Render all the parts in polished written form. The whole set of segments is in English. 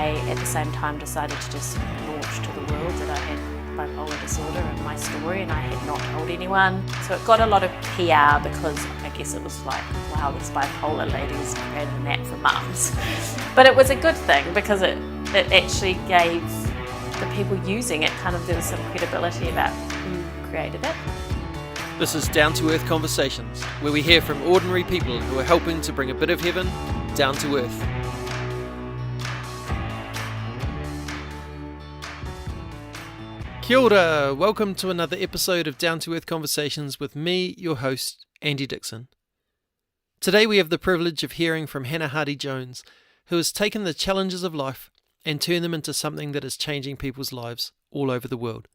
I, at the same time, decided to just launch to the world that I had bipolar disorder and my story, and I had not told anyone. So it got a lot of PR because I guess it was like, wow, this bipolar lady's created an app for mums. But it was a good thing because it actually gave the people using it there was some credibility about who created it. This is Down to Earth Conversations, where we hear from ordinary people who are helping to bring a bit of heaven down to earth. Kia ora! Welcome to another episode of Down to Earth Conversations with me, your host, Andy Dixon. Today we have the privilege of hearing from Hannah Hardy-Jones, who has taken the challenges of life and turned them into something that is changing people's lives all over the world.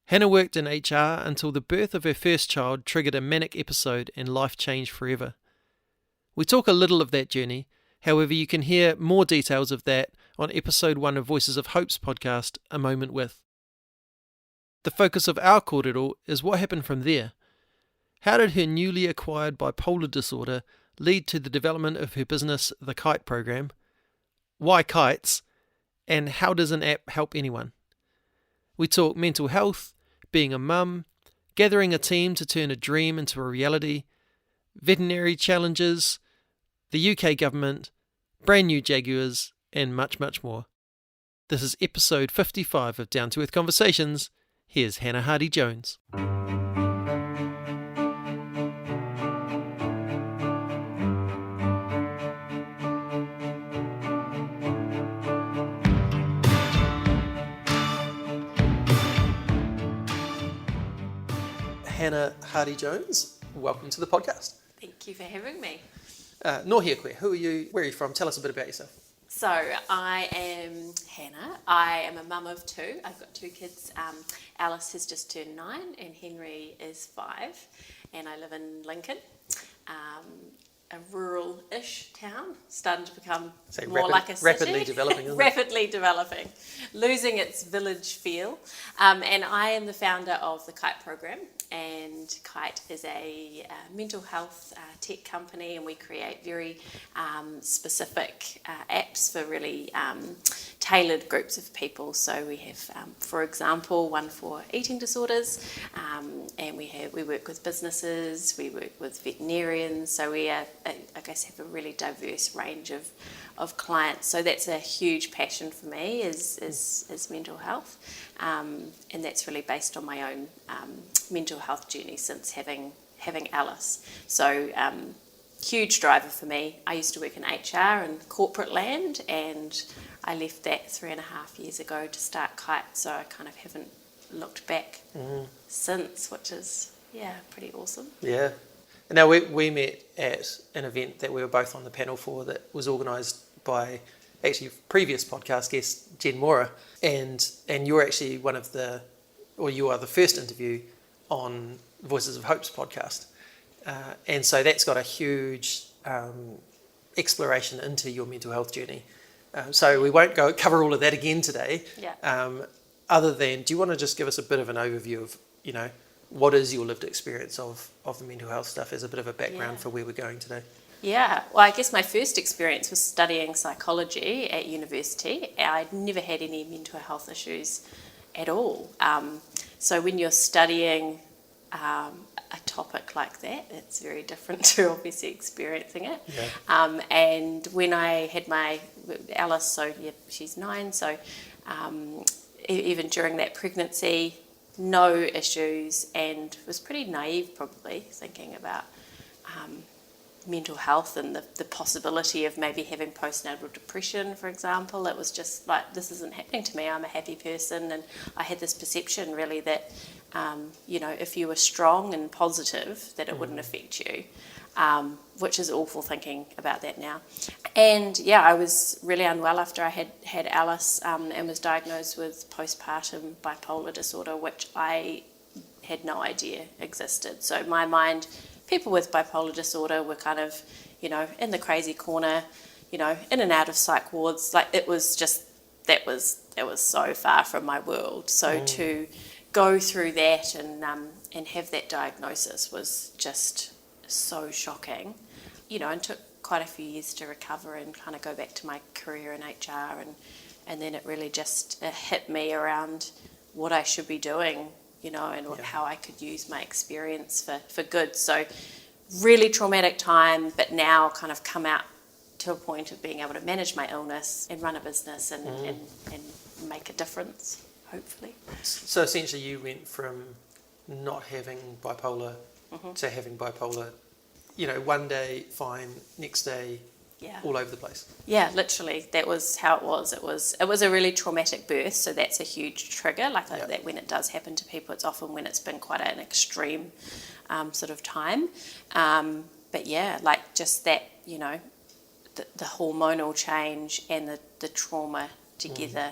Hannah worked in HR until the birth of her first child triggered a manic episode and life changed forever. We talk a little of that journey, however you can hear more details of that on episode 1 of Voices of Hope's podcast, A Moment With. The focus of our kōrero is what happened from there. How did her newly acquired bipolar disorder lead to the development of her business, the Kite Programme? Why kites? And how does an app help anyone? We talk mental health, being a mum, gathering a team to turn a dream into a reality, veterinary challenges, the UK government, brand new Jaguars, and much, much more. This is episode 55 of Down to Earth Conversations. Here's Hannah Hardy-Jones. Hannah Hardy-Jones, welcome to the podcast. Thank you for having me. Nō hea koe, who are you, where are you from? Tell us a bit about yourself. So I am Hannah. I am a mum of 2. I've got 2 kids. Alice has just turned 9 and Henry is 5. And I live in Lincoln, a rural-ish town, starting to become like a city. Rapidly developing, isn't it? Rapidly developing, losing its village feel. And I am the founder of the Kite Programme. And Kite is a mental health tech company, and we create very specific apps for really tailored groups of people. So we have, for example, one for eating disorders, and we work with businesses, we work with veterinarians. So we have a really diverse range of clients. So that's a huge passion for me is mental health, and that's really based on my own mental health journey since having Alice. So huge driver for me. I used to work in HR and corporate land, and I left that 3.5 years ago to start Kite. So I kind of haven't looked back since, which is pretty awesome. Yeah. Now we met at an event that we were both on the panel for that was organised by actually previous podcast guest Jen Mora, and you're actually you are the first interview on Voices of Hope's podcast, and so that's got a huge exploration into your mental health journey. So we won't cover all of that again today. Other than, do you want to just give us a bit of an overview of what is your lived experience of the mental health stuff as a bit of a background for where we're going today? Yeah, well, I guess my first experience was studying psychology at university. I'd never had any mental health issues at all. So when you're studying a topic like that, it's very different to obviously experiencing it. Yeah. And when I had my Alice, so she's 9, so even during that pregnancy, no issues, and was pretty naive probably thinking about mental health and the possibility of maybe having postnatal depression, for example. It was just like, this isn't happening to me. I'm a happy person, and I had this perception really that if you were strong and positive, that it wouldn't affect you, which is awful thinking about that now. And I was really unwell after I had Alice, and was diagnosed with postpartum bipolar disorder, which I had no idea existed. So in my mind, people with bipolar disorder were kind of, in the crazy corner, in and out of psych wards. Like, it was just, that was so far from my world. So to go through that and have that diagnosis was just so shocking, and took quite a few years to recover and kind of go back to my career in HR, and then it really just hit me around what I should be doing, and how I could use my experience for good. So really traumatic time, but now kind of come out to a point of being able to manage my illness and run a business and make a difference, hopefully. So essentially you went from not having bipolar to having bipolar, one day fine, next day all over the place. Yeah, literally. That was how it was. It was a really traumatic birth, so that's a huge trigger. That when it does happen to people, it's often when it's been quite an extreme sort of time. But yeah, just that, the hormonal change and the trauma together,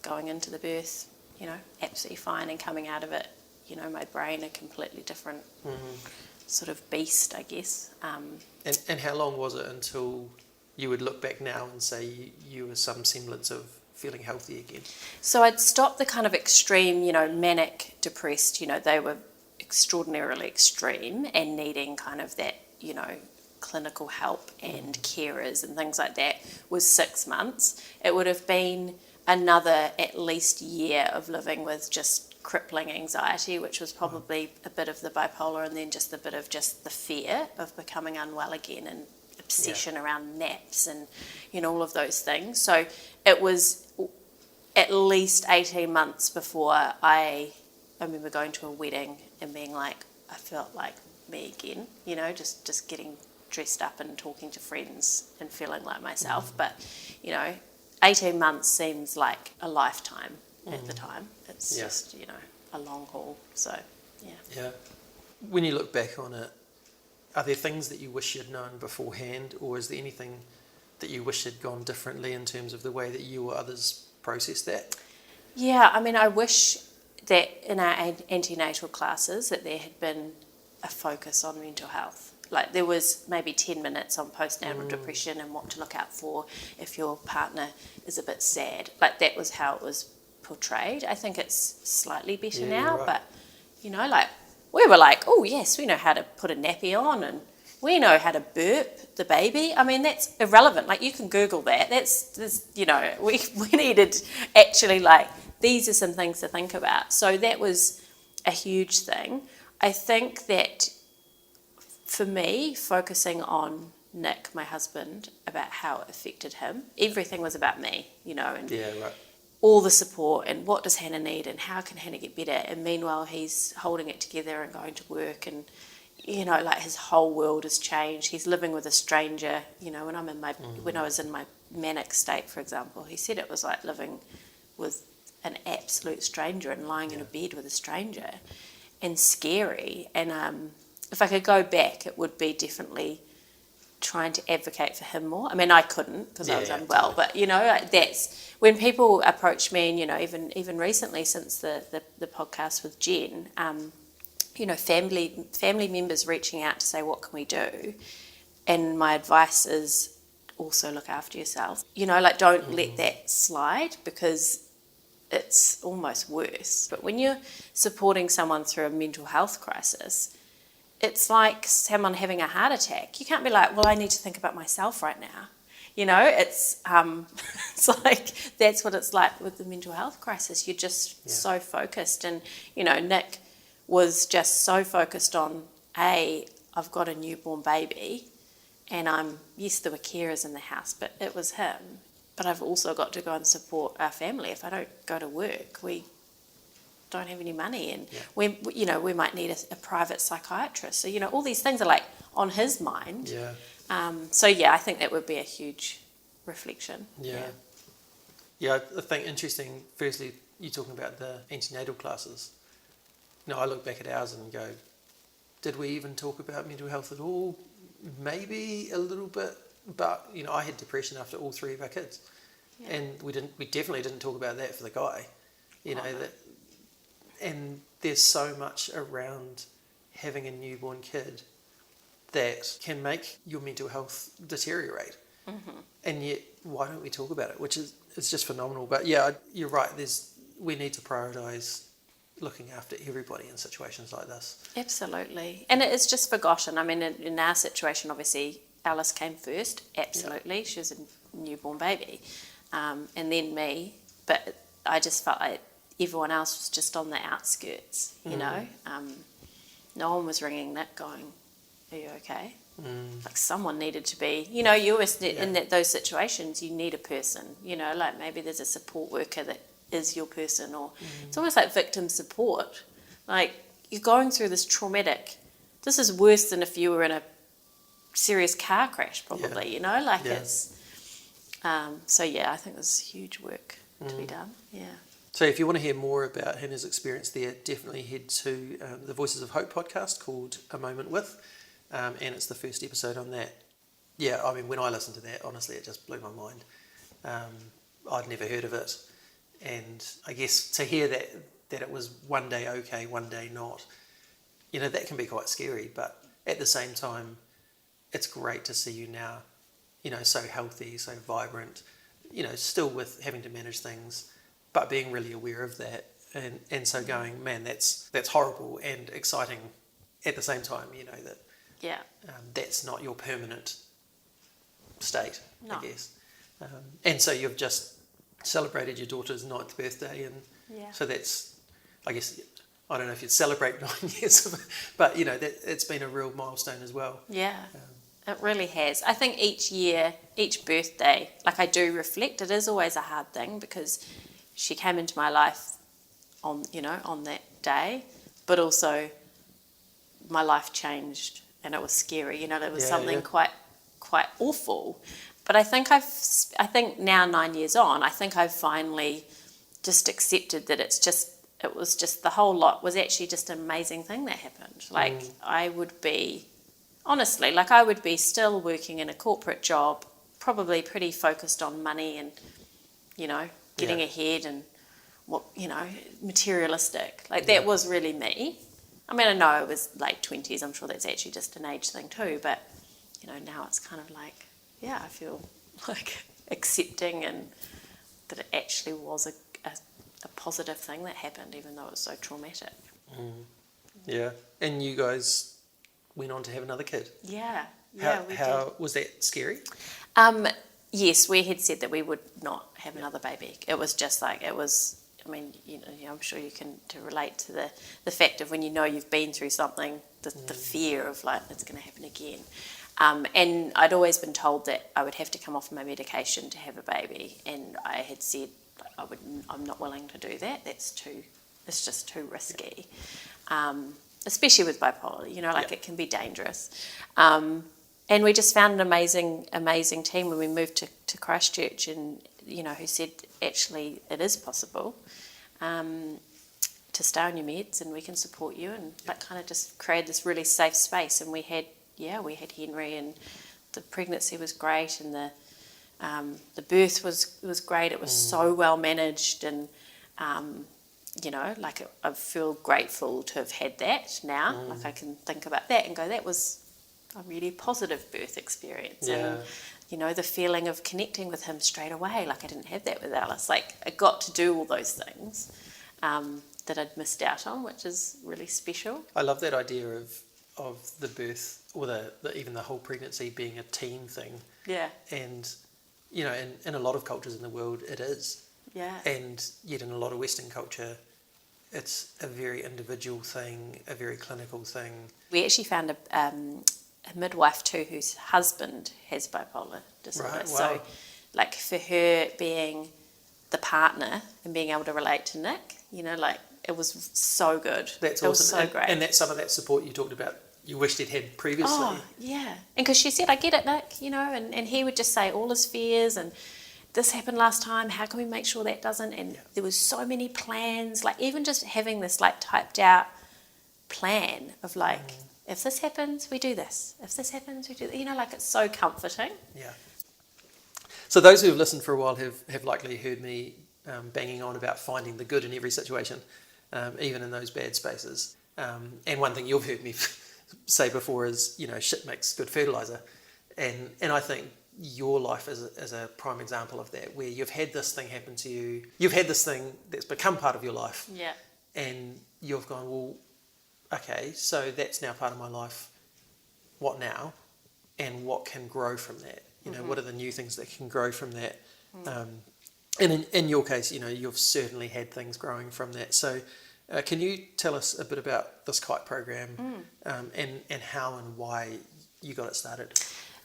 going into the birth, absolutely fine, and coming out of it, my brain a completely different sort of beast, I guess. And how long was it until you would look back now and say you were some semblance of feeling healthy again? So I'd stopped the kind of extreme, manic, depressed, they were extraordinarily extreme and needing kind of that, clinical help and carers and things like that, was 6 months. It would have been another at least year of living with just crippling anxiety, which was probably a bit of the bipolar, and then just a bit of just the fear of becoming unwell again, and obsession around naps and all of those things. So it was at least 18 months before I remember going to a wedding and being like, I felt like me again, just getting dressed up and talking to friends and feeling like myself. But 18 months seems like a lifetime at the time. It's just, a long haul. So, Yeah. When you look back on it, are there things that you wish you'd known beforehand, or is there anything that you wish had gone differently in terms of the way that you or others processed that? Yeah, I wish that in our antenatal classes that there had been a focus on mental health. There was maybe 10 minutes on postnatal depression and what to look out for if your partner is a bit sad. That was how it was portrayed. I think it's slightly better now, right. But we were like, oh yes, we know how to put a nappy on, and we know how to burp the baby. That's irrelevant. You can Google that. We needed actually these are some things to think about. So that was a huge thing. I think that for me, focusing on Nick, my husband, about how it affected him, everything was about me, and all the support and what does Hannah need and how can Hannah get better. And meanwhile, he's holding it together and going to work, and his whole world has changed. He's living with a stranger. When I was in my manic state, for example, he said it was like living with an absolute stranger and lying in a bed with a stranger, and scary. And if I could go back, it would be definitely trying to advocate for him more. I couldn't because I was unwell, totally. But that's when people approach me, and even recently since the podcast with Jen, family members reaching out to say, what can we do? And my advice is also look after yourself. Don't let that slide, because it's almost worse. But when you're supporting someone through a mental health crisis, it's like someone having a heart attack. You can't be like, well, I need to think about myself right now. It's like that's what it's like with the mental health crisis. You're just so focused. And, Nick was just so focused on, I've got a newborn baby, and yes, there were carers in the house, but it was him. But I've also got to go and support our family. If I don't go to work, we don't have any money, and we might need a private psychiatrist. So all these things are on his mind. I think that would be a huge reflection. I think interesting. Firstly, you talking about the antenatal classes. I look back at ours and go, did we even talk about mental health at all? Maybe a little bit, but I had depression after all 3 of our kids, and we definitely didn't talk about that for the guy. And there's so much around having a newborn kid that can make your mental health deteriorate. And yet, why don't we talk about it? It's just phenomenal. But you're right. We need to prioritise looking after everybody in situations like this. Absolutely. And it's just forgotten. In our situation, obviously, Alice came first, absolutely. She was a newborn baby. And then me. But I just felt like everyone else was just on the outskirts, you know. No one was ringing Nick going, are you okay? Like someone needed to be, you know, you always, in those situations, you need a person, you know, like maybe there's a support worker that is your person, or it's almost like victim support. Like, you're going through this traumatic, this is worse than if you were in a serious car crash, probably, you know, like it's, so yeah, I think there's huge work to be done, So if you want to hear more about Hannah's experience there, definitely head to the Voices of Hope podcast called A Moment With, and it's the first episode on that. Yeah, I mean, when I listened to that, honestly, it just blew my mind. I'd never heard of it, and I guess to hear that it was one day okay, one day not, you know, that can be quite scary, but at the same time, it's great to see you now, you know, so healthy, so vibrant, you know, still with having to manage things, but being really aware of that, and so going, man, that's horrible and exciting at the same time, you know, that that's not your permanent state, I guess. And so you've just celebrated your daughter's 9th birthday, and so that's, I guess, I don't know if you'd celebrate 9 years, but, you know, it's been a real milestone as well. Yeah, it really has. I think each year, each birthday, like I do reflect, it is always a hard thing because she came into my life on that day, but also my life changed and it was scary, you know, there was something quite awful. But I think now 9 years on, I think I've finally just accepted that it was just the whole lot was actually just an amazing thing that happened. Like I would be still working in a corporate job, probably pretty focused on money and, you know, getting ahead and what, you know, materialistic. Like that was really me. I mean, I know it was late 20s. I'm sure that's actually just an age thing too. But, you know, now it's kind of like, I feel like accepting and that it actually was a positive thing that happened, even though it was so traumatic. Yeah. And you guys went on to have another kid. Yeah. How was that scary? Yes, we had said that we would not have another baby. It was just like, I mean, you know, I'm sure you can relate to the fact of when you know you've been through something, the fear of like, it's going to happen again. And I'd always been told that I would have to come off my medication to have a baby. And I had said, I'm not willing to do that. It's just too risky. Especially with bipolar, you know, like it can be dangerous. And we just found an amazing team when we moved to Christchurch, and, you know, who said, actually, it is possible to stay on your meds and we can support you, and that kind of just created this really safe space. And we had Henry, and the pregnancy was great, and the birth was great. It was so well managed, and you know, like I feel grateful to have had that now. Like I can think about that and go, that was a really positive birth experience. And, you know, the feeling of connecting with him straight away, like I didn't have that with Alice. Like I got to do all those things that I'd missed out on, which is really special. I love that idea of the birth, or even the whole pregnancy being a team thing. Yeah. And, you know, in a lot of cultures in the world, it is. Yeah. And yet in a lot of Western culture, it's a very individual thing, a very clinical thing. We actually found a midwife too whose husband has bipolar disorder. Right, wow. So, like, for her being the partner and being able to relate to Nick, you know, like, it was so good. That's awesome. It was so great. And that's some of that support you talked about you wished he'd had previously. Oh, yeah. And because she said, I get it, Nick, you know, and he would just say all his fears and this happened last time, how can we make sure that doesn't? And there was so many plans, like even just having this like typed out plan of like, if this happens, we do this. If this happens, we do that. You know, like it's so comforting. Yeah. So those who have listened for a while have likely heard me banging on about finding the good in every situation, even in those bad spaces. And one thing you've heard me say before is, you know, shit makes good fertilizer. And I think your life is a prime example of that, where you've had this thing happen to you. You've had this thing that's become part of your life. Yeah. And you've gone, well, okay, so that's now part of my life. What now? and what can grow from that. What are the new things that can grow from that? And in your case, you've certainly had things growing from that. So can you tell us a bit about this Kite Programme and how and why you got it started?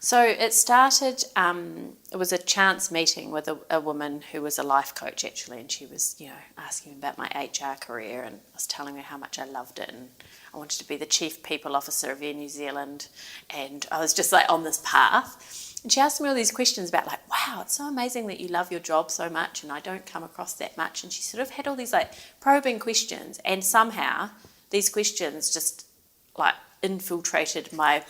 So it started, it was a chance meeting with a woman who was a life coach actually, and she was, asking about my HR career, and I was telling her how much I loved it, and I wanted to be the Chief People Officer of Air New Zealand, and I was just like on this path. And she asked me all these questions about like, wow, it's so amazing that you love your job so much and I don't come across that much. And she sort of had all these like probing questions, and somehow these questions just like infiltrated my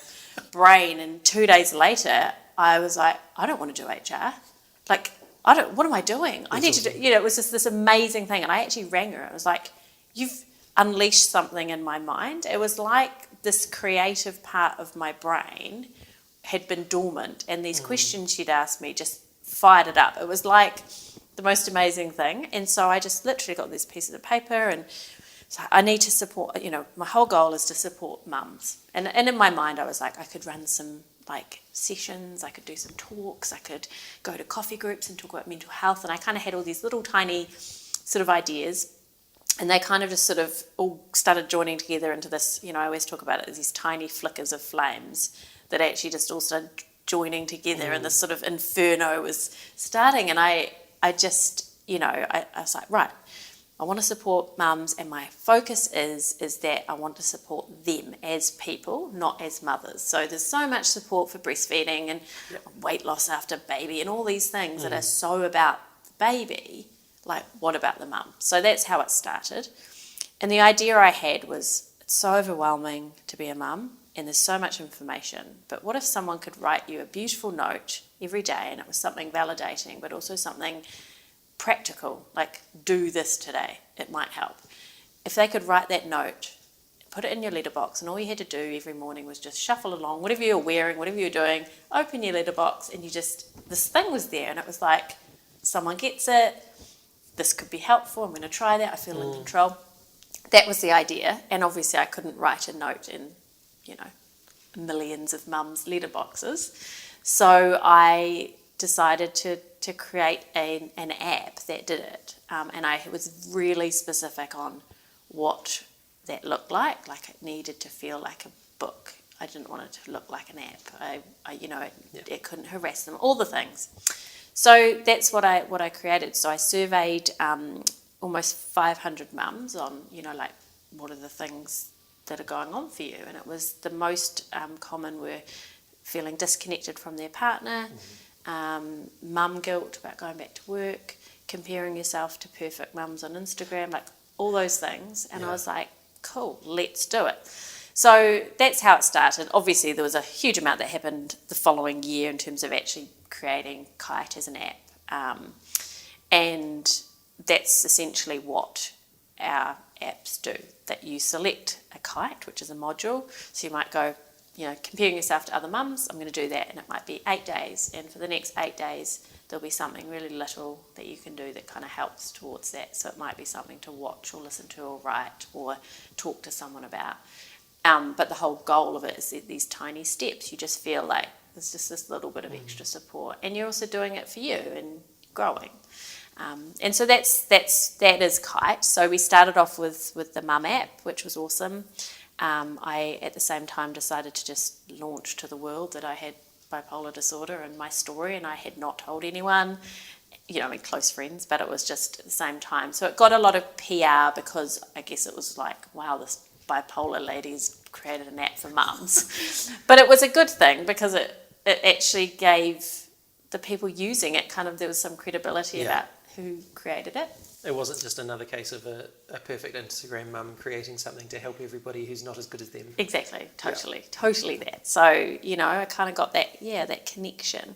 brain. And 2 days later, I was like, I don't want to do HR. Like, what am I doing? I need to do, it was just this amazing thing. And I actually rang her. I was like, you've unleashed something in my mind. It was like this creative part of my brain had been dormant, and these questions she'd asked me just fired it up. It was like the most amazing thing. And so I just literally got these pieces of paper, and so I need to support, my whole goal is to support mums. And in my mind I was like, I could run some like sessions, I could do some talks, I could go to coffee groups and talk about mental health, and I kind of had all these little tiny sort of ideas. And they kind of just sort of all started joining together into this, I always talk about it as these tiny flickers of flames that actually just all started joining together, and this sort of inferno was starting. And I just, I was like, right, I want to support mums, and my focus is that I want to support them as people, not as mothers. So there's so much support for breastfeeding and weight loss after baby and all these things that are so about the baby. Like, what about the mum? So that's how it started. And the idea I had was, it's so overwhelming to be a mum, and there's so much information. But what if someone could write you a beautiful note every day, and it was something validating, but also something practical, like, do this today, it might help. If they could write that note, put it in your letterbox, and all you had to do every morning was just shuffle along, whatever you're wearing, whatever you're doing, open your letterbox, and this thing was there, and it was like, someone gets it, this could be helpful, I'm going to try that, I feel in control. That was the idea, and obviously I couldn't write a note in, millions of mums' letterboxes. So I decided to create an app that did it, and I was really specific on what that looked like. Like, it needed to feel like a book. I didn't want it to look like an app. It couldn't harass them, all the things. So that's what I created. So I surveyed almost 500 mums on, what are the things that are going on for you? And it was the most common were feeling disconnected from their partner, mum guilt about going back to work, comparing yourself to perfect mums on Instagram, like all those things. And I was like, cool, let's do it. So that's how it started. Obviously, there was a huge amount that happened the following year in terms of actually creating Kite as an app. And that's essentially what our apps do, that you select a kite, which is a module. So you might go, comparing yourself to other mums, I'm going to do that, and it might be 8 days. And for the next 8 days, there'll be something really little that you can do that kind of helps towards that. So it might be something to watch or listen to or write or talk to someone about. But the whole goal of it is these tiny steps. You just feel like there's just this little bit of extra support, and you're also doing it for you and growing. And so that is Kite. So we started off with the Mum app, which was awesome. I, at the same time, decided to just launch to the world that I had bipolar disorder and my story, and I had not told anyone, close friends, but it was just at the same time. So it got a lot of PR because I guess it was like, wow, this bipolar lady's created an app for mums. But it was a good thing because it actually gave the people using it there was some credibility about who created it. It wasn't just another case of a perfect Instagram mum creating something to help everybody who's not as good as them. Exactly, totally that. So, I kind of got that connection.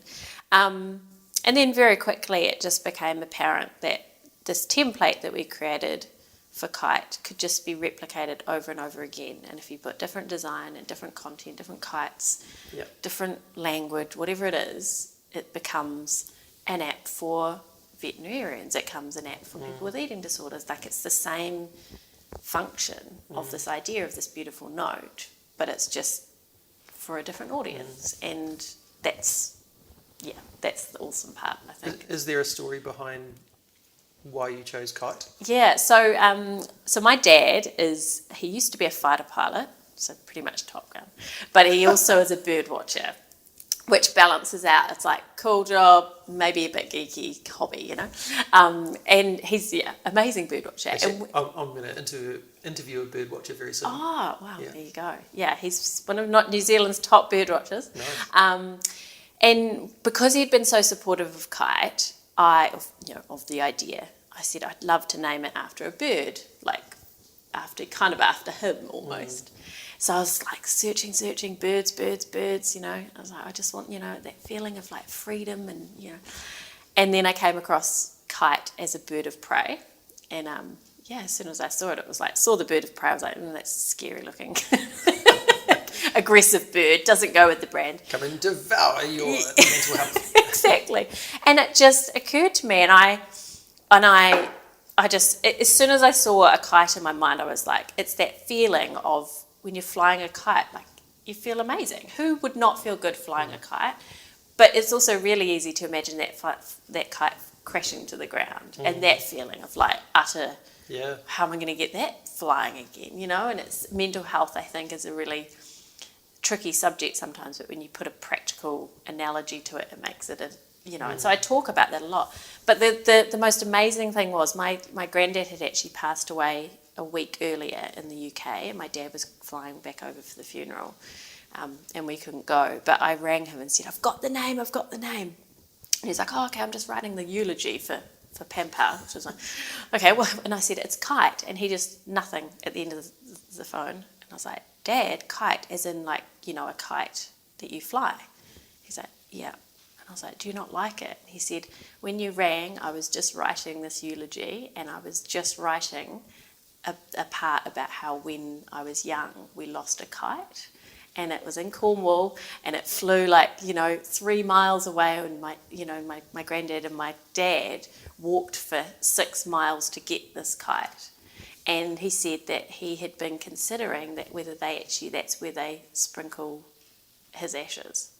And then very quickly it just became apparent that this template that we created for Kite could just be replicated over and over again. And if you put different design and different content, different kites, different language, whatever it is, it becomes an app for veterinarians. It becomes an app for people with eating disorders. Like, it's the same function of this idea of this beautiful note, but it's just for a different audience. And that's the awesome part, I think. Is there a story behind why you chose Kite? Yeah, so my dad he used to be a fighter pilot, so pretty much Top Gun, but he also is a bird watcher, which balances out. It's like cool job, maybe a bit geeky hobby, and he's amazing bird watcher. Actually, I'm going to interview a bird watcher very soon. Oh wow, There you go. Yeah, he's one of New Zealand's top bird watchers. Nice. And because he'd been so supportive of Kite, of the idea, I said I'd love to name it after a bird, like after him almost. So I was like searching birds. I was like, I just want that feeling of like freedom and then I came across Kite as a bird of prey, and as soon as I saw it, it was like saw the bird of prey. I was like, that's scary looking. Aggressive bird, doesn't go with the brand. Come and devour your mental health. Exactly. And it just occurred to me, and I just, as soon as I saw a kite in my mind, I was like, it's that feeling of when you're flying a kite, like you feel amazing. Who would not feel good flying a kite? But it's also really easy to imagine that kite crashing to the ground and that feeling of like utter, how am I going to get that flying again? And it's mental health, I think, is a really tricky subject sometimes, but when you put a practical analogy to it, it makes it and so I talk about that a lot. But the most amazing thing was my granddad had actually passed away a week earlier in the UK, and my dad was flying back over for the funeral, and we couldn't go, but I rang him and said, I've got the name, and he's like, oh, okay, I'm just writing the eulogy for Pampa, which was like, okay, well, and I said, it's Kite, and he just nothing at the end of the phone, and I was like, Dad, Kite, as in like, a kite that you fly. He's like, yeah. And I was like, do you not like it? He said, when you rang, I was just writing this eulogy, and I was just writing a part about how when I was young, we lost a kite, and it was in Cornwall, and it flew 3 miles away, and my granddad and my dad walked for 6 miles to get this kite. And he said that he had been considering that whether that's where they sprinkle his ashes.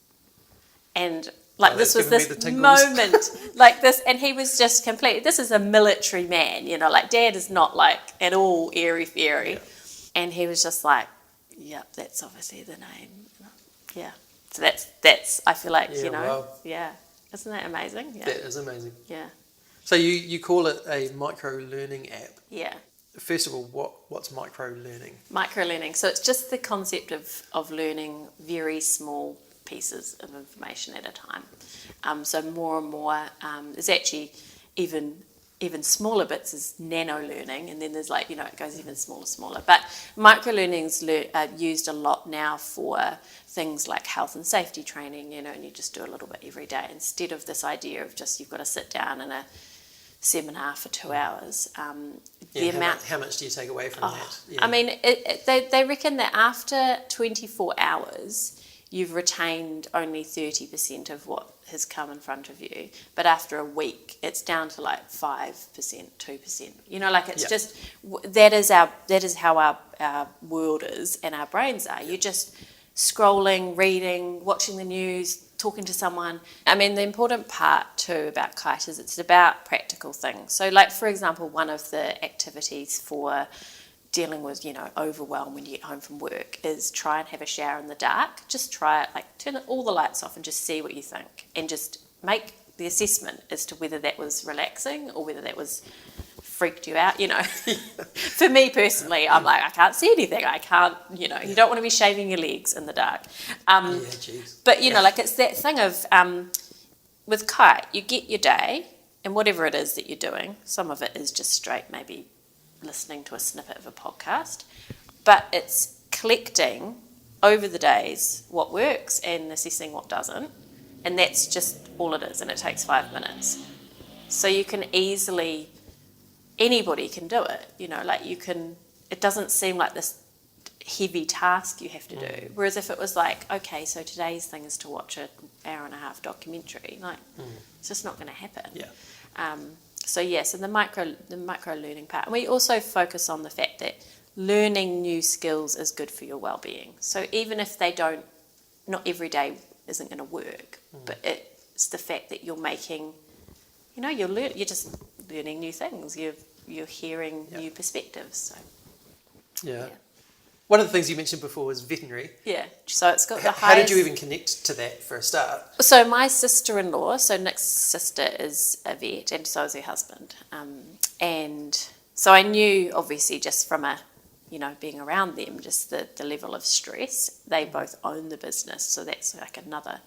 And this was this moment, like this, and he was just this is a military man, Dad is not at all airy-fairy. Yeah. And he was just like, yep, that's obviously the name. Yeah. So that's I feel like, wow. Yeah. Isn't that amazing? Yeah. That is amazing. Yeah. So you call it a micro-learning app. Yeah. First of all, what's micro-learning? Micro-learning. So it's just the concept of learning very small pieces of information at a time. So more and more, there's actually even smaller bits is nano-learning, and then there's it goes even smaller. But micro-learning's used a lot now for things like health and safety training, and you just do a little bit every day instead of this idea of just you've got to sit down in a seminar for 2 hours. How much do you take away from that? Yeah. I mean, they reckon that after 24 hours, you've retained only 30% of what has come in front of you. But after a week, it's down to 5%, 2%. It's just, that is how our world is and our brains are. You're just scrolling, reading, watching the news, talking to someone. I mean, the important part too about Kite is it's about practical things. So for example, one of the activities for dealing with, overwhelm when you get home from work is try and have a shower in the dark. Just try it, turn all the lights off and just see what you think, and just make the assessment as to whether that was relaxing or whether that was freaked you out, For me personally, I'm like, I can't see anything. I can't, you don't want to be shaving your legs in the dark. But, it's that thing of, with Kite, you get your day, and whatever it is that you're doing, some of it is just straight maybe listening to a snippet of a podcast, but it's collecting over the days what works and assessing what doesn't, and that's just all it is, and it takes 5 minutes. So you can easily, anybody can do it, it doesn't seem like this heavy task you have to do, whereas if it was okay, so today's thing is to watch an hour and a half documentary, it's just not going to happen. So the micro learning part. And we also focus on the fact that learning new skills is good for your well-being. So even if they don't not every day isn't going to work, but it's the fact that you're making, you're just learning new things. You're hearing new perspectives. So yeah. One of the things you mentioned before was veterinary. Yeah, so it's got the highest... How did you even connect to that for a start? So my sister-in-law, so Nick's sister is a vet, and so is her husband. And so I knew, obviously, just from being around them, just the level of stress. They both own the business, so that's like another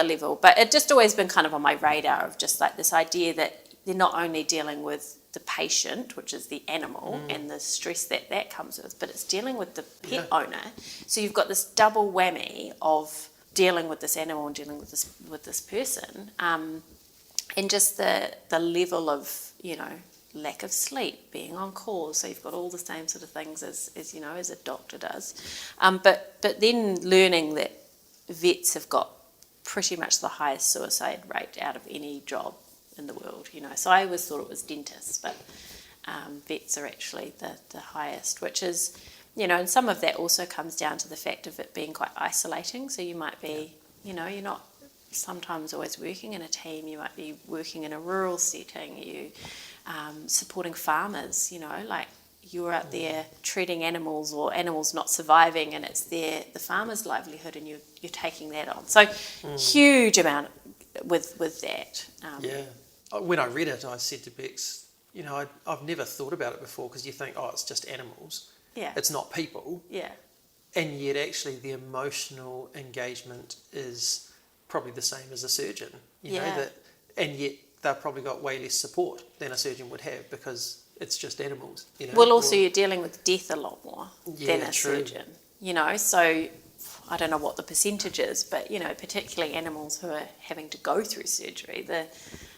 level. But it just always been kind of on my radar of just like this idea that they're not only dealing with the patient, which is the animal, and the stress that comes with, but it's dealing with the pet owner. So you've got this double whammy of dealing with this animal and dealing with this person, and just the level of lack of sleep, being on call. So you've got all the same sort of things as a doctor does, but then learning that vets have got pretty much the highest suicide rate out of any job in the world, So I always thought it was dentists, but vets are actually the highest, which is, and some of that also comes down to the fact of it being quite isolating. So you might be, you're not sometimes always working in a team. You might be working in a rural setting. You supporting farmers, like you're out there treating animals or animals not surviving, and it's the farmer's livelihood, and you're taking that on. So huge amount with that. When I read it, I said to Bex, I've never thought about it before, because you think, it's just animals. Yeah. It's not people. Yeah. And yet actually the emotional engagement is probably the same as a surgeon. And yet they've probably got way less support than a surgeon would have, because it's just animals. Well, also you're dealing with death a lot more than a surgeon. So I don't know what the percentage is, but particularly animals who are having to go through surgery,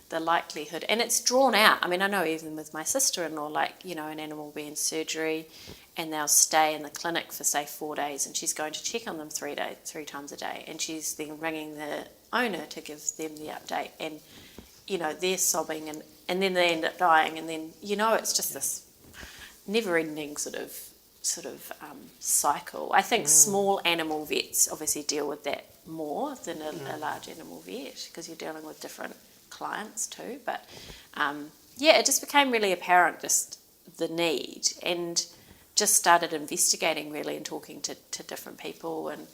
the likelihood, and it's drawn out. I mean, I know even with my sister-in-law, an animal will be in surgery and they'll stay in the clinic for say 4 days, and she's going to check on them 3 times a day, and she's then ringing the owner to give them the update, and they're sobbing, and then they end up dying, and then it's just this never-ending sort of cycle. I think small animal vets obviously deal with that more than a large animal vet, because you're dealing with different clients too. But it just became really apparent, just the need, and just started investigating really and talking to different people, and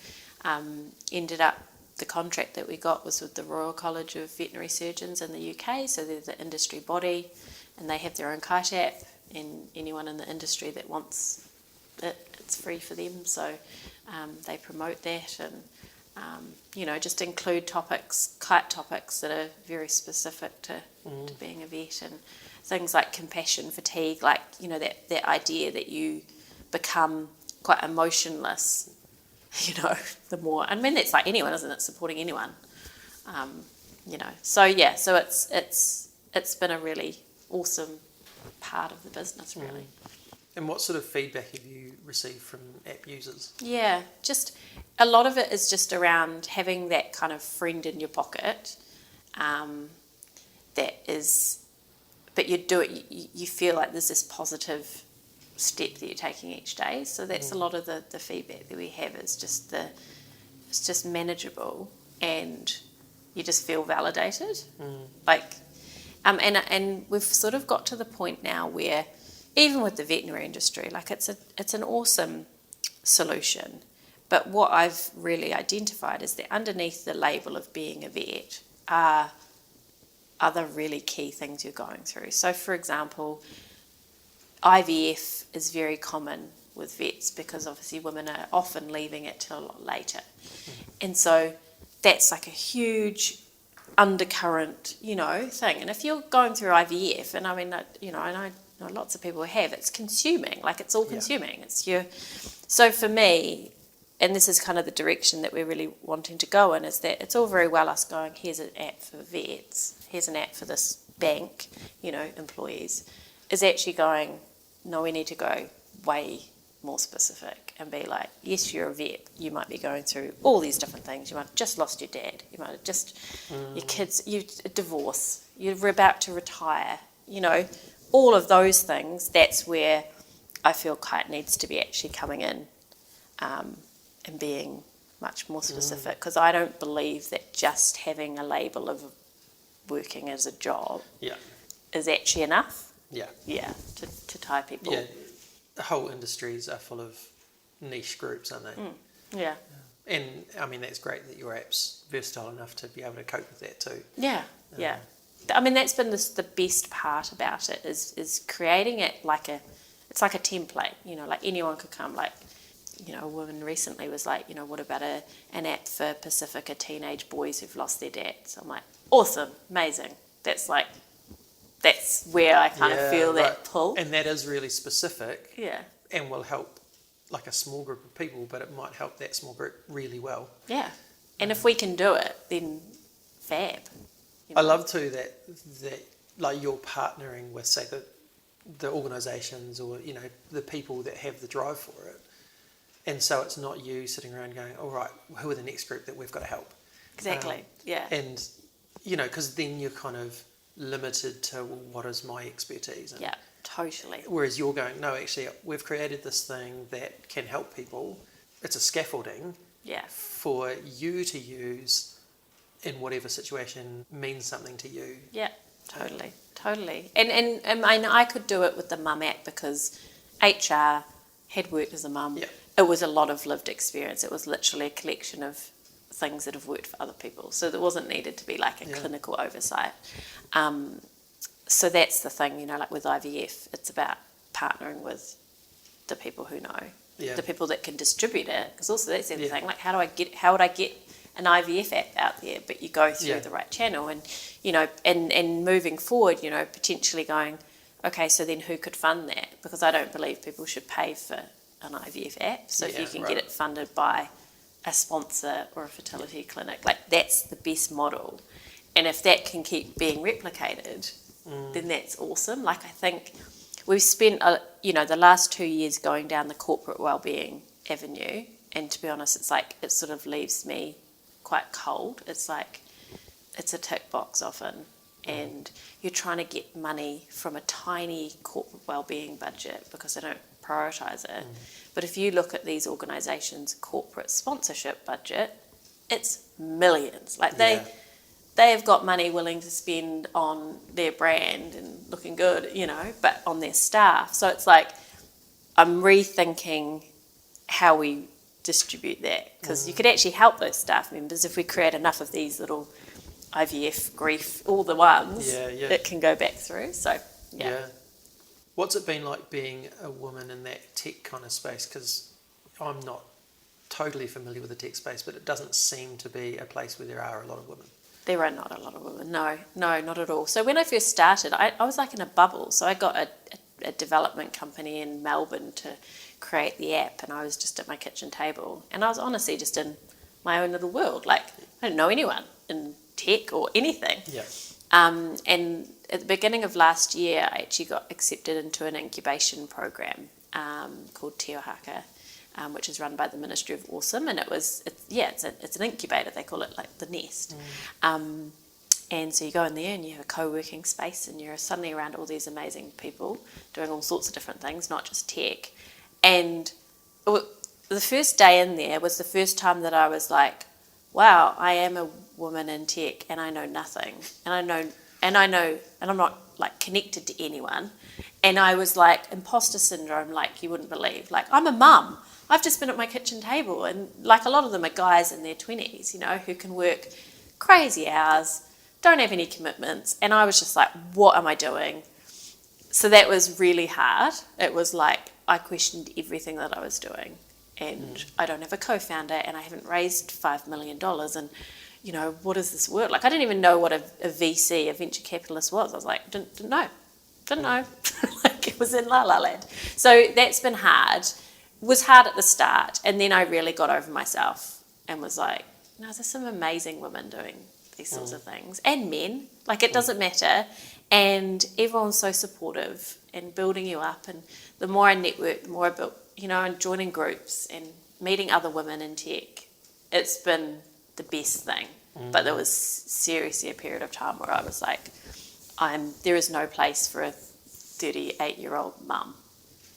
ended up, the contract that we got was with the Royal College of Veterinary Surgeons in the UK, so they're the industry body, and they have their own Kite app, and anyone in the industry that wants it's free for them, so they promote that, and just include kite topics that are very specific to being a vet, and things like compassion fatigue, that idea that you become quite emotionless, the more, I mean, that's like anyone, isn't it, supporting anyone, so it's been a really awesome part of the business, really. And what sort of feedback have you received from app users? Yeah, just a lot of it is just around having that kind of friend in your pocket, that is, but you feel like there's this positive step that you're taking each day. So that's a lot of the feedback that we have, is just it's just manageable, and you just feel validated. And we've sort of got to the point now where, even with the veterinary industry, it's an awesome solution. But what I've really identified is that underneath the label of being a vet are other really key things you're going through. So, for example, IVF is very common with vets, because obviously women are often leaving it till a lot later. And so that's like a huge undercurrent, thing. And if you're going through IVF, and I mean, I know lots of people have, it's consuming, it's all consuming. It's so for me, and this is kind of the direction that we're really wanting to go in, is that it's all very well us going, here's an app for vets, here's an app for this bank, employees, is actually going, no, we need to go way more specific and be like, yes, you're a vet, you might be going through all these different things, you might have just lost your dad, you might have just, your kids, a divorce, you're about to retire, all of those things. That's where I feel Kite needs to be actually coming in, and being much more specific, because I don't believe that just having a label of working as a job is actually enough. To tie people. The whole industries are full of niche groups, aren't they? And I mean, that's great that your app's versatile enough to be able to cope with that too. I mean, that's been the best part about it is creating it it's like a template, like anyone could come, like, a woman recently was like, what about an app for Pacifica teenage boys who've lost their dads? I'm like, awesome, amazing. That's where I kind of feel that pull. And that is really specific. Yeah. And will help like a small group of people, but it might help that small group really well. Yeah. And if we can do it, then fab. I love too that like you're partnering with, say, the organisations or, the people that have the drive for it. And so it's not you sitting around going, all right, who are the next group that we've got to help? Exactly, And, because then you're kind of limited to, well, what is my expertise? And totally. Whereas you're going, no, actually, we've created this thing that can help people. It's a scaffolding for you to use in whatever situation means something to you. Yeah, totally. And I could do it with the mum app because HR had worked as a mum. Yeah. It was a lot of lived experience. It was literally a collection of things that have worked for other people. So there wasn't needed to be like a clinical oversight. So that's the thing, like with IVF, it's about partnering with the people who know, the people that can distribute it. Because also that's the other thing, like how would I get an IVF app out there? But you go through the right channel, and and moving forward, potentially going, okay, so then who could fund that? Because I don't believe people should pay for an IVF app. So if you can get it funded by a sponsor or a fertility clinic, like that's the best model. And if that can keep being replicated, then that's awesome. Like I think we've spent, the last 2 years going down the corporate wellbeing avenue, and to be honest, it's like it sort of leaves me quite cold. It's like it's a tick box often, and you're trying to get money from a tiny corporate wellbeing budget because they don't prioritise it. But if you look at these organisations' corporate sponsorship budget, it's millions. Like they have got money willing to spend on their brand and looking good, but on their staff. So it's like I'm rethinking how we distribute that, because you could actually help those staff members if we create enough of these little IVF, grief, all the ones that can go back through. So, What's it been like being a woman in that tech kind of space? Because I'm not totally familiar with the tech space, but it doesn't seem to be a place where there are a lot of women. There are not a lot of women. No, not at all. So when I first started, I was like in a bubble. So I got a development company in Melbourne to create the app, and I was just at my kitchen table. And I was honestly just in my own little world. Like, I didn't know anyone in tech or anything. Yeah. And at the beginning of last year, I actually got accepted into an incubation program called Te Ohaka, which is run by the Ministry of Awesome, and it's an incubator. They call it like the nest. And so you go in there and you have a co-working space, and you're suddenly around all these amazing people doing all sorts of different things, not just tech. And the first day in there was the first time that I was like, wow, I am a woman in tech and I know nothing. And I'm not like connected to anyone. And I was like, imposter syndrome, like you wouldn't believe. Like, I'm a mum. I've just been at my kitchen table, and like a lot of them are guys in their 20s, who can work crazy hours, don't have any commitments. And I was just like, what am I doing? So that was really hard. It was like I questioned everything that I was doing. And I don't have a co-founder, and I haven't raised $5 million. And, what is this word? Like, I didn't even know what a VC, a venture capitalist was. I was like, didn't know. Like, it was in La La Land. So that's been hard. It was hard at the start. And then I really got over myself and was like, no, there's some amazing women doing these sorts of things. And men. Like, it doesn't matter. And everyone's so supportive and building you up. And the more I network, the more I built, and joining groups and meeting other women in tech. It's been the best thing. But there was seriously a period of time where I was like, there is no place for a 38-year-old mum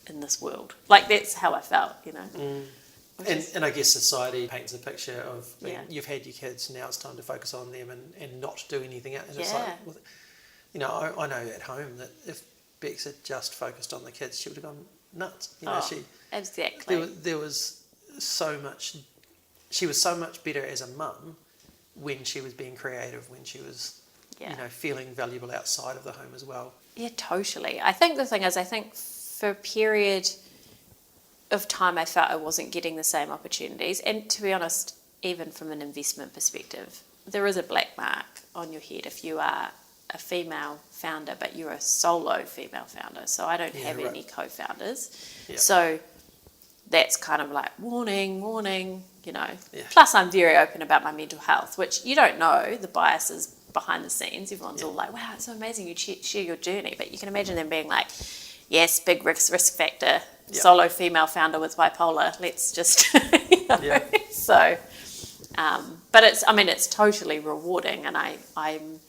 in this world. Like, that's how I felt, And I guess society paints a picture of you've had your kids, now it's time to focus on them and not do anything else. And it's like, you know, I know at home that if Bex had just focused on the kids, she would have gone nuts. You know, exactly. There was so much. She was so much better as a mum when she was being creative, when she was, you know, feeling valuable outside of the home as well. Yeah, totally. I think the thing is, for a period of time I felt I wasn't getting the same opportunities, and to be honest, even from an investment perspective, there is a black mark on your head if you are a female founder, but you're a solo female founder. So I don't have any co-founders. Yeah. So that's kind of like warning, you know. Yeah. Plus I'm very open about my mental health, which you don't know the biases behind the scenes. Everyone's all like, wow, it's so amazing you share your journey. But you can imagine them being like, yes, big risk factor, solo female founder with bipolar. Let's just, you know. So, but it's totally rewarding, and I'm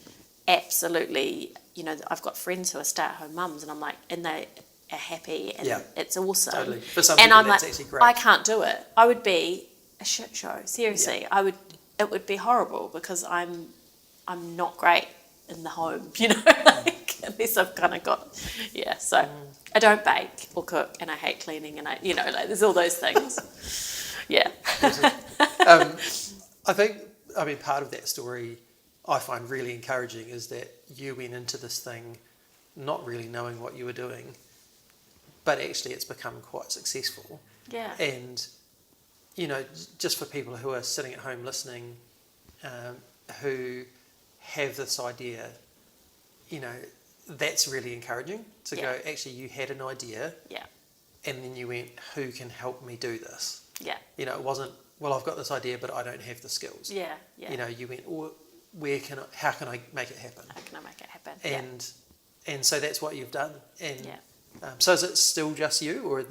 absolutely, you know, I've got friends who are stay-at-home mums, and I'm like, and they are happy, and it's awesome. Totally. For some people, that's actually great. I can't do it. I would be a shit show. Seriously, it would be horrible because I'm not great in the home, you know, like, unless I've kind of got, so I don't bake or cook, and I hate cleaning, and you know, like, there's all those things. I think, part of that story I find really encouraging is that you went into this thing not really knowing what you were doing, but actually it's become quite successful. Yeah. And, you know, just for people who are sitting at home listening, who have this idea, you know, that's really encouraging to go, actually, you had an idea, and then you went, who can help me do this? Yeah. You know, it wasn't, well, I've got this idea, but I don't have the skills. Yeah. You know, you went, how can I make it happen? How can I make it happen? And so that's what you've done. And so is it still just you, or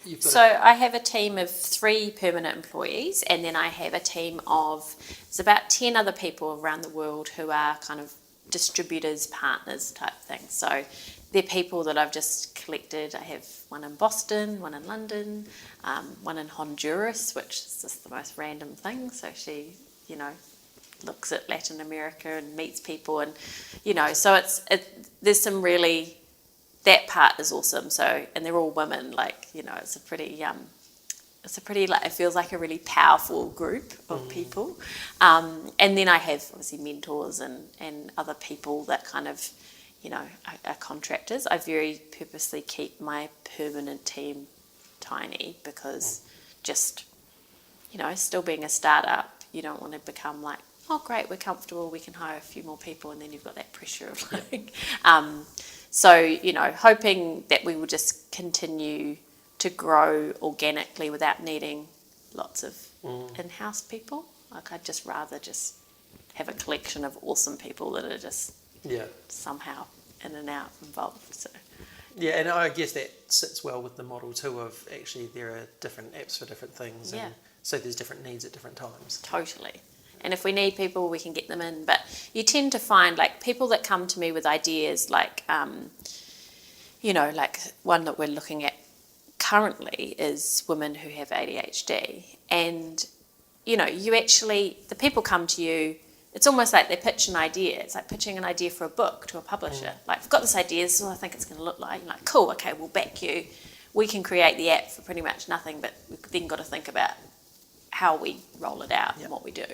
you've got? So I have a team of 3 permanent employees, and then I have a team of, it's about 10 other people around the world who are kind of distributors, partners type thing. So they're people that I've just collected. I have one in Boston, one in London, one in Honduras, which is just the most random thing. So she, you know, looks at Latin America and meets people, and, you know, so there's some really, that part is awesome. So, and they're all women, like, you know, it's a pretty like, it feels like a really powerful group of people. And then I have obviously mentors and other people that kind of, you know, are contractors. I very purposely keep my permanent team tiny because just, you know, still being a startup, you don't want to become like, oh great, we're comfortable, we can hire a few more people, and then you've got that pressure of like, so, you know, hoping that we will just continue to grow organically without needing lots of in-house people. Like, I'd just rather just have a collection of awesome people that are just somehow in and out involved. So. Yeah, and I guess that sits well with the model too of actually there are different apps for different things, and so there's different needs at different times. Totally. And if we need people, we can get them in. But you tend to find, like, people that come to me with ideas, like, you know, like one that we're looking at currently is women who have ADHD. And, you know, the people come to you, it's almost like they pitch an idea. It's like pitching an idea for a book to a publisher. Like, I've got this idea, this is what I think it's going to look like. You're like, cool, okay, we'll back you. We can create the app for pretty much nothing, but we've then got to think about how we roll it out and what we do.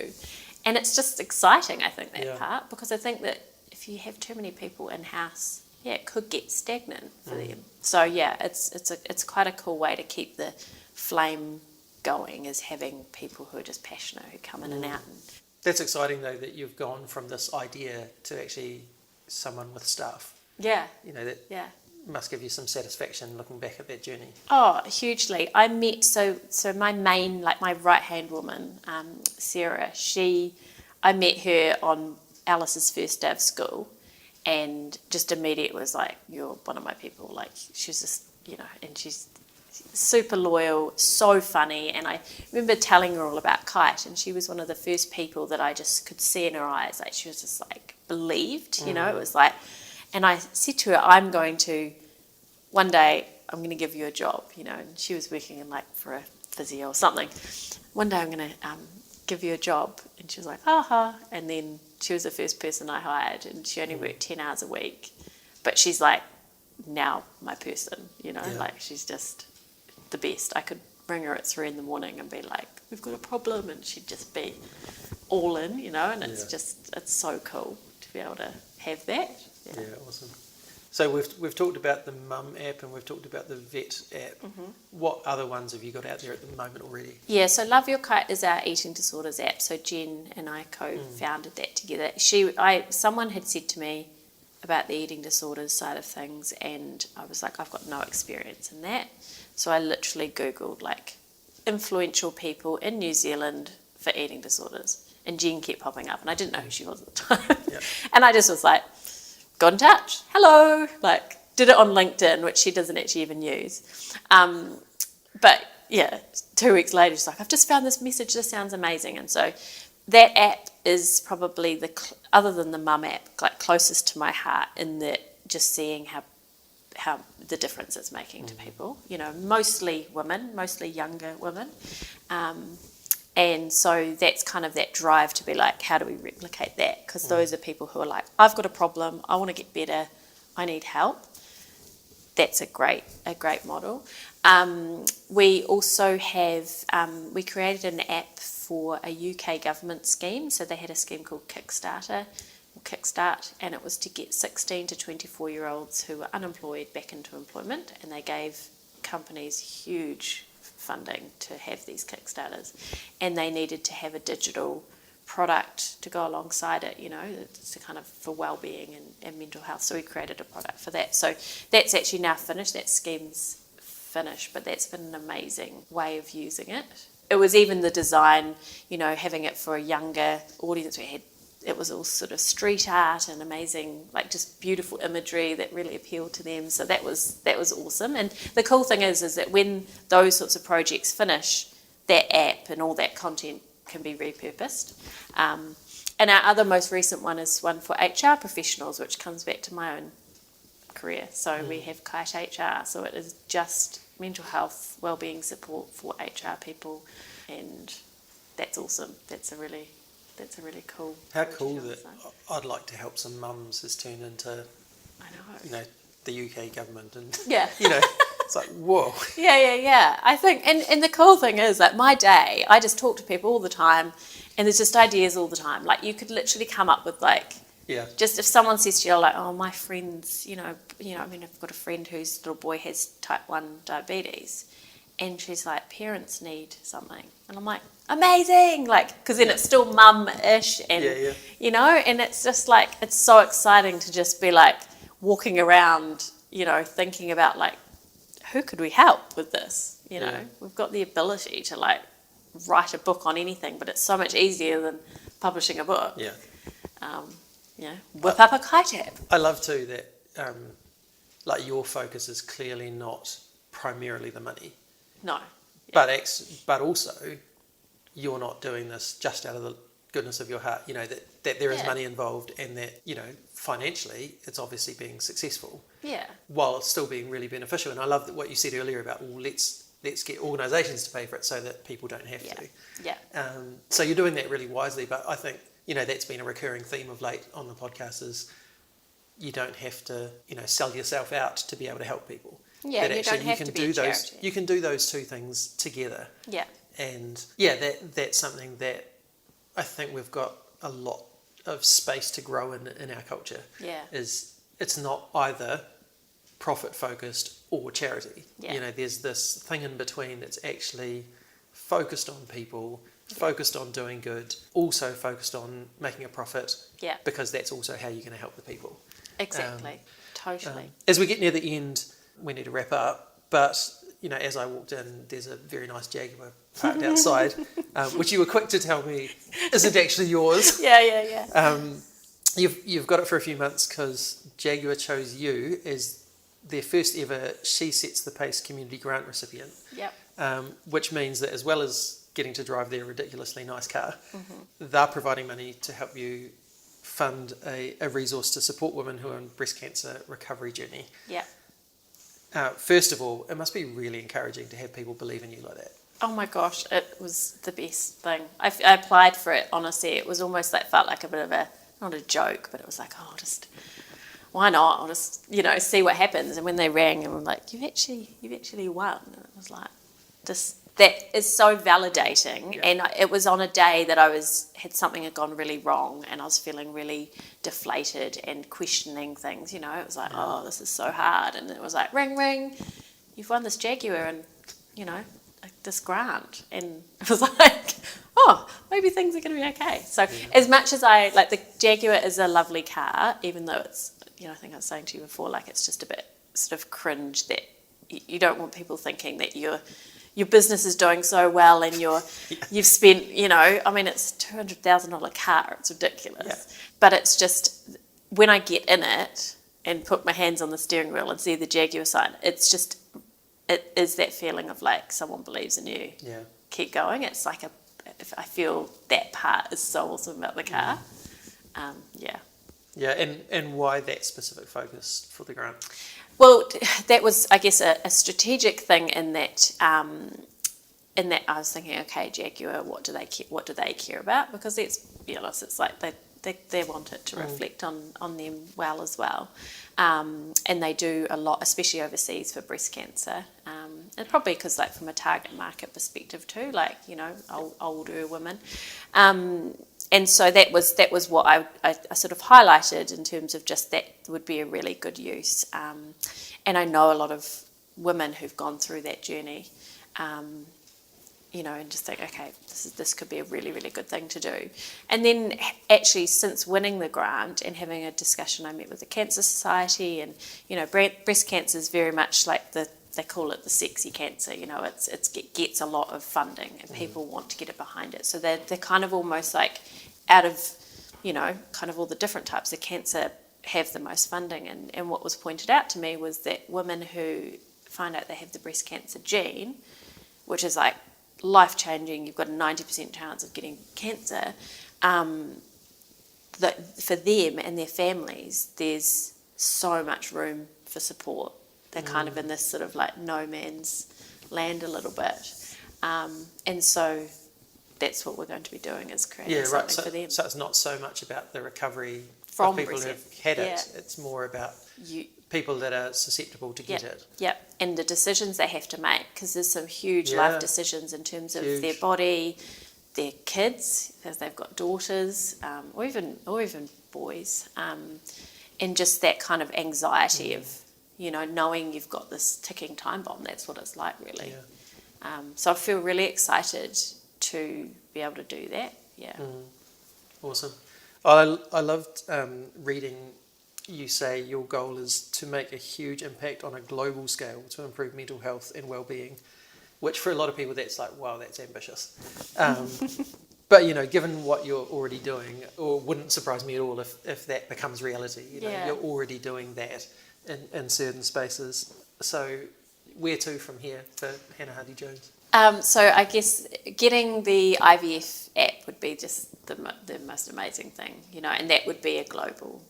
And it's just exciting, I think, that part, because I think that if you have too many people in-house, it could get stagnant for them. So, it's quite a cool way to keep the flame going, is having people who are just passionate, who come in and out. That's exciting, though, that you've gone from this idea to actually someone with staff. Yeah. You know, that must give you some satisfaction looking back at that journey. Oh, hugely. I met, so my main, like my right-hand woman, Sarah, I met her on Alice's first day of school, and just immediately was like, you're one of my people. Like, she's just, you know, and she's super loyal, so funny. And I remember telling her all about Kite, and she was one of the first people that I just could see in her eyes. Like, she was just like believed, you know, it was like, and I said to her, one day I'm going to give you a job, you know, and she was working in like for a physio or something. One day I'm going to give you a job. And she was like, aha. And then she was the first person I hired, and she only worked 10 hours a week. But she's like now my person, like she's just the best. I could ring her at 3 a.m. and be like, we've got a problem, and she'd just be all in, and it's so cool to be able to have that. Yeah, awesome. So we've talked about the Mum app and we've talked about the Vet app. Mm-hmm. What other ones have you got out there at the moment already? Yeah, so Love Your Kite is our eating disorders app. So Jen and I co-founded that together. Someone had said to me about the eating disorders side of things, and I was like, I've got no experience in that. So I literally Googled like influential people in New Zealand for eating disorders, and Jen kept popping up, and I didn't know who she was at the time. Yep. And I just was like, got in touch, hello, like did it on LinkedIn, which she doesn't actually even use. But yeah, 2 weeks later, she's like, I've just found this message, this sounds amazing. And so that app is probably other than the Mum app, like closest to my heart in that just seeing how the difference it's making to people, mostly women, mostly younger women. And so that's kind of that drive to be like, how do we replicate that? Because those are people who are like, I've got a problem, I want to get better, I need help. That's a great model. We also have, we created an app for a UK government scheme. So they had a scheme called Kickstart, and it was to get 16 to 24-year-olds who were unemployed back into employment, and they gave companies huge funding to have these Kickstarters, and they needed to have a digital product to go alongside it, to kind of for well-being and mental health. So we created a product for that. So that's actually now finished. That scheme's finished, but that's been an amazing way of using it. It was even the design, having it for a younger audience. It was all sort of street art and amazing, like just beautiful imagery that really appealed to them. So that was awesome. And the cool thing is that when those sorts of projects finish, that app and all that content can be repurposed. And our other most recent one is one for HR professionals, which comes back to my own career. So we have Kite HR. So it is just mental health, wellbeing support for HR people, and that's awesome. That's a really cool. How cool that I'd like to help some mums has turned into, I know, the UK government, and it's like, whoa. Yeah. I think, and the cool thing is that my day, I just talk to people all the time, and there's just ideas all the time. Like you could literally come up with just if someone says to you, like, oh, my friend's, I've got a friend whose little boy has type 1 diabetes, and she's like, parents need something, and I'm like, amazing, because then it's still mum-ish, and and it's just like, it's so exciting to just be like walking around, thinking about like, who could we help with this? We've got the ability to like write a book on anything, but it's so much easier than publishing a book. Whip up a Kite app. I love too that your focus is clearly not primarily the money. No. But also, you're not doing this just out of the goodness of your heart, that there is money involved, and that, financially it's obviously being successful. Yeah. While it's still being really beneficial. And I love what you said earlier about, let's get organisations to pay for it so that people don't have to. Yeah. So you're doing that really wisely, but I think, that's been a recurring theme of late on the podcast is you don't have to, sell yourself out to be able to help people. Yeah, you don't have to be a charity. You can do those two things together. Yeah. And that's something that I think we've got a lot of space to grow in our culture. Yeah. It's not either profit focused or charity. Yeah. There's this thing in between that's actually focused on people, focused on doing good, also focused on making a profit. Yeah. Because that's also how you're going to help the people. Exactly. Totally. As we get near the end, we need to wrap up, but as I walked in, there's a very nice Jaguar parked outside, which you were quick to tell me isn't actually yours. Yeah. You've got it for a few months because Jaguar chose you as their first ever She Sets the Pace community grant recipient. Yep. Which means that as well as getting to drive their ridiculously nice car, they're providing money to help you fund a resource to support women who are on breast cancer recovery journey. Yeah. First of all, it must be really encouraging to have people believe in you like that. Oh my gosh, it was the best thing. I applied for it, honestly. It was almost like, felt like a bit of a, not a joke, but it was like, oh, why not? I'll just, see what happens. And when they rang and were like, you've actually won. And it was like, that is so validating. Yeah. And it was on a day that something had gone really wrong and I was feeling really deflated and questioning things, It was like, oh, this is so hard. And it was like, ring, ring, you've won this Jaguar and, this grant. And it was like, oh, maybe things are going to be okay. So as much as the Jaguar is a lovely car, even though it's, I think I was saying to you before, like it's just a bit sort of cringe that you don't want people thinking that your business is doing so well and you've spent, it's a $200,000 car. It's ridiculous. Yeah. But it's just when I get in it and put my hands on the steering wheel and see the Jaguar sign, it is that feeling of like someone believes in you. Yeah. Keep going. It's like I feel that part is so awesome about the car. Yeah. Yeah, and why that specific focus for the grant? Well, that was, I guess, a strategic thing in that I was thinking, okay, Jaguar, what do they care about? Because let's be honest, it's like they want it to reflect on them well as well, and they do a lot, especially overseas, for breast cancer, and probably because from a target market perspective too, older women. And so that was what I sort of highlighted in terms of just that would be a really good use. And I know a lot of women who've gone through that journey, and just think, okay, this could be a really, really good thing to do. And then actually since winning the grant and having a discussion, I met with the Cancer Society and, breast cancer is very much like they call it the sexy cancer, it gets a lot of funding and people want to get it behind it. So they're kind of almost like out of, kind of all the different types of cancer have the most funding. And what was pointed out to me was that women who find out they have the breast cancer gene, which is like life-changing, you've got a 90% chance of getting cancer, that for them and their families, there's so much room for support. They're kind of in this sort of like no man's land a little bit. And so that's what we're going to be doing, is creating something for them. So it's not so much about the recovery from people who've had it. Yeah. It's more about people that are susceptible to get it. Yep, and the decisions they have to make, because there's some huge life decisions in terms of their body, their kids, because they've got daughters, or even boys, and just that kind of anxiety of, knowing you've got this ticking time bomb. That's what it's like, really. Yeah. So I feel really excited to be able to do that. Yeah. Awesome. I loved reading you say your goal is to make a huge impact on a global scale to improve mental health and well-being, which for a lot of people that's like, wow, that's ambitious. But, given what you're already doing, or wouldn't surprise me at all if that becomes reality. You're already doing that in certain spaces. So where to from here for Hannah Hardy-Jones? So I guess getting the IVF app would be just the most amazing thing, and that would be a global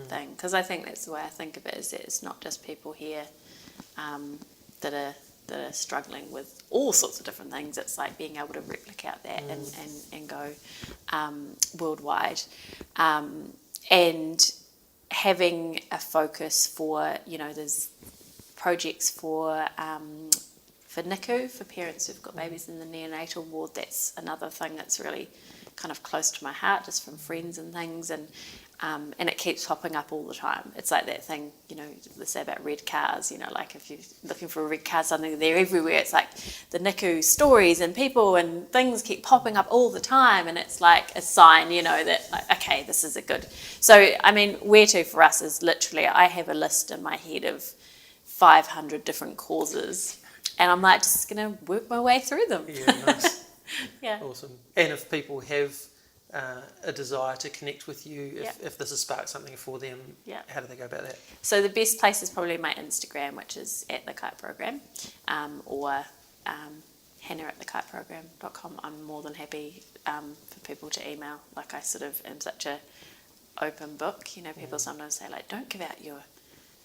thing, because I think that's the way I think of it, is that it's not just people here that are struggling with all sorts of different things. It's like being able to replicate that and go worldwide, and having a focus for, there's projects for NICU, for parents who've got babies in the neonatal ward. That's another thing that's really kind of close to my heart, just from friends and things, and it keeps popping up all the time. It's like that thing, they say about red cars, like if you're looking for a red car, something, they're everywhere. It's like the NICU stories and people and things keep popping up all the time, and it's like a sign, that, like, okay, this is a good... So, where to for us is literally, I have a list in my head of 500 different causes, and I'm like just going to work my way through them. Yeah, nice. Yeah. Awesome. And if people have a desire to connect with you, if this has sparked something for them, how do they go about that? So the best place is probably my Instagram, which is at the Kite Programme, or hannah@thekiteprogramme.com. I'm more than happy for people to email. Like, I sort of am such a open book. People sometimes say, like, don't give out your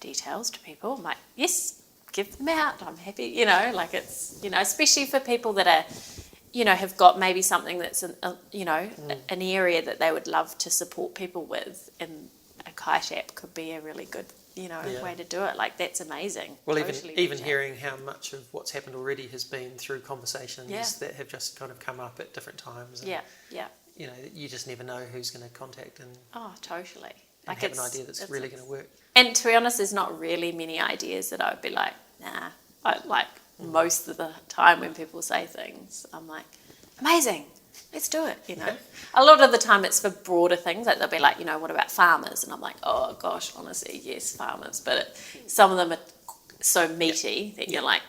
details to people. I'm like, yes, give them out. I'm happy, you know, like it's, you know, especially for people that are, you know, have got maybe something that's, you know, an area that they would love to support people with, and a Kite app could be a really good, you know, way to do it. Like, that's amazing. Well, totally even hearing how much of what's happened already has been through conversations that have just kind of come up at different times. And, you know, you just never know who's going to contact and totally. And like have an idea that's really going to work. And to be honest, there's not really many ideas that I would be like, nah. Most of the time when people say things, I'm like, amazing, let's do it, you know. A lot of the time it's for broader things, like they'll be like, you know, what about farmers? And I'm like, oh gosh, honestly, yes, farmers. But some of them are so meaty that you're like,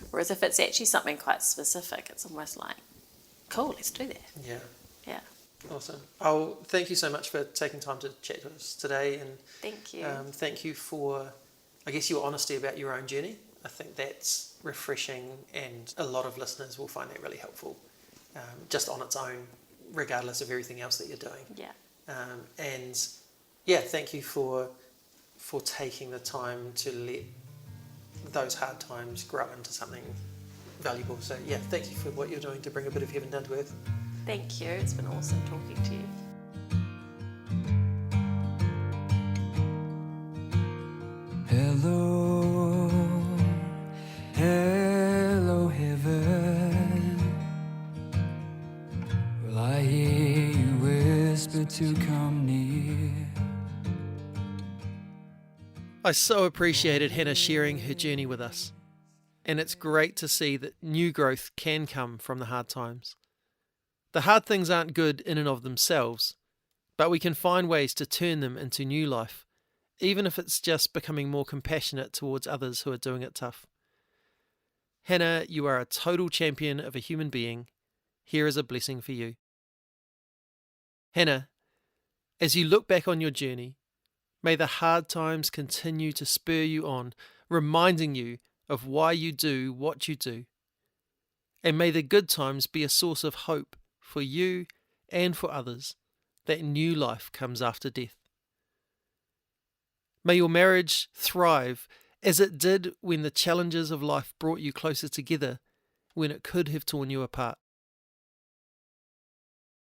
whereas if it's actually something quite specific, it's almost like, cool, let's do that. Yeah. Awesome. Oh, thank you so much for taking time to chat to us today, and thank you. Thank you for, I guess, your honesty about your own journey. I think that's refreshing, and a lot of listeners will find that really helpful, just on its own, regardless of everything else that you're doing. Thank you for taking the time to let those hard times grow into something valuable. So thank you for what you're doing to bring a bit of heaven down to earth. Thank you. It's been awesome talking to you. Hello, hello heaven. Will I hear you whisper to come near? I so appreciated Hannah sharing her journey with us, and it's great to see that new growth can come from the hard times. The hard things aren't good in and of themselves, but we can find ways to turn them into new life, even if it's just becoming more compassionate towards others who are doing it tough. Hannah, you are a total champion of a human being. Here is a blessing for you. Hannah, as you look back on your journey, may the hard times continue to spur you on, reminding you of why you do what you do. And may the good times be a source of hope for you and for others, that new life comes after death. May your marriage thrive as it did when the challenges of life brought you closer together when it could have torn you apart.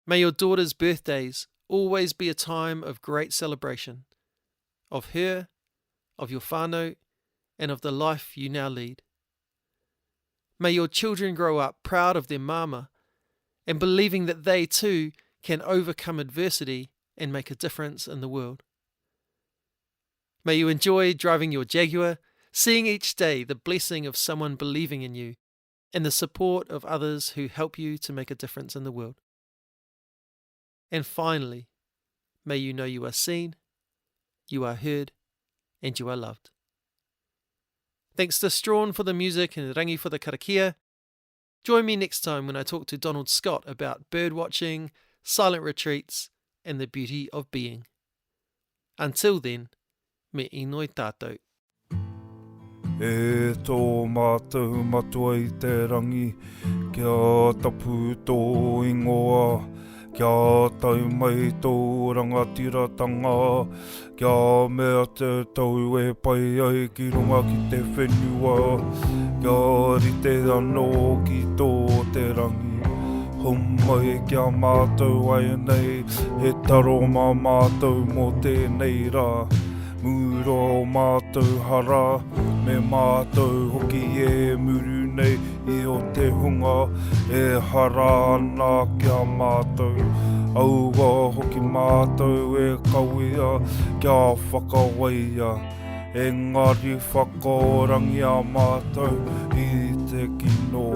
May your daughter's birthdays always be a time of great celebration, of her, of your whānau, and of the life you now lead. May your children grow up proud of their mama and believing that they too can overcome adversity and make a difference in the world. May you enjoy driving your Jaguar, seeing each day the blessing of someone believing in you and the support of others who help you to make a difference in the world. And finally, may you know you are seen, you are heard, and you are loved. Thanks to Strahan for the music and Rangi for the karakia. Join me next time when I talk to Donald Scott about bird watching, silent retreats, and the beauty of being. Until then, me inoi tātou. E tō mātou matua I te rangi, kia tapu tō ingoa, kia tau mai tō rangatiratanga, kia mea te tau e pai ai ki runga ki te whenua, kia rite anō ki tō te rangi. Homai kia mātou ai nei, he taro mā mātou mō tēnei rā. Muro mātou hara, me mātou hoki e muru nei I o te hunga, e hara ana kia mātou. Aua hoki mātou e kawea, kia whakawaia, engari whakaorangi a mātou I te kino.